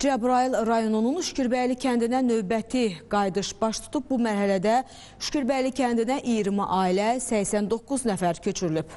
Cəbrayıl rayonunun Şükürbəyli kəndinə növbəti qayıdış baş tutub. Bu mərhələdə Şükürbəyli kəndinə 20 ailə, 89 nəfər köçürülüb.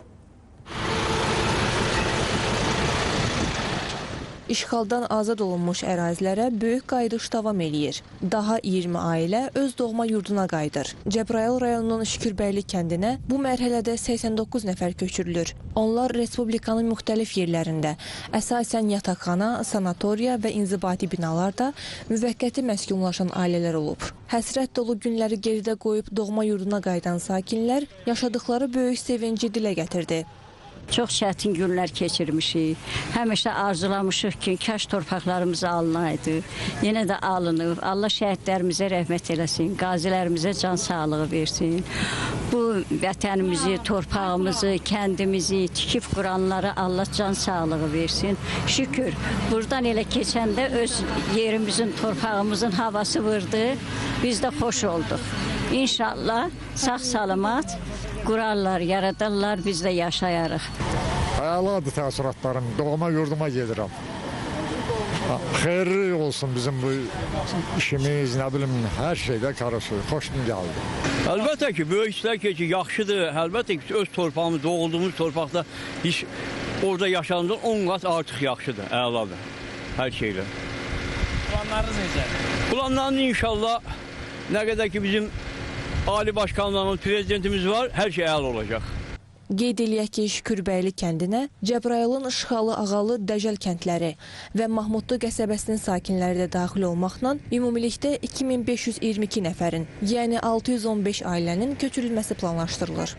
İşğaldan azad olunmuş ərazilərə böyük qayıdış davam eləyir. Daha 20 ailə öz doğma yurduna qayıdır. Cəbrayıl rayonunun Şükürbəyli kəndinə bu mərhələdə 89 nəfər köçürülür. Onlar Respublikanın müxtəlif yerlərində, əsasən yataqxana, sanatoriya və inzibati binalarda müvəqqəti məskunlaşan ailələr olub. Həsrət dolu günləri geridə qoyub doğma yurduna qayıdan sakinlər yaşadıkları böyük sevinci dilə gətirdi. Çox çətin günlər keçirmişik. Həmişə arzulamışıq ki, kaş torpaqlarımız alınaydı. Yenə də alınıb. Allah şəhidlərimizə rəhmət eləsin, qazilərimizə can sağlığı versin. Bu vətənimizi, torpağımızı, kəndimizi tikib quranlara Allah can sağlığı versin. Şükür, buradan elə keçəndə öz yerimizin, torpağımızın havası vurdu. Biz də xoş olduq. İnşallah sağ-salamat qurarlar, yaradarlar, biz də yaşayarıq. Əladır təəssüratlarım, doğma yurduma gedirəm. Xeyirli olsun bizim bu işimiz, nə bilim, hər şeydə qarışır, xoşum gəldi. Əlbəttə ki, böyük işlər ki, yaxşıdır. Əlbəttə ki, öz torpağımız, doğulduğumuz torpaqda iş orada yaşadığımızdan 10 qat artıq yaxşıdır, əladır, hər şeylə. Planlarınız necə? Planlarını inşallah nə qədər ki bizim Ali Başkanlarımız, prezidentimiz var, hər şey əla olacaq. Qeyd eləyək ki, Şükürbəyli kəndinə Cəbrayılın Işğalı, Ağalı, Dəcəl kəndləri və Mahmudlu qəsəbəsinin sakinləri də daxil olmaqla ümumilikdə 2522 nəfərin, yəni 615 ailənin köçürülməsi planlaşdırılır.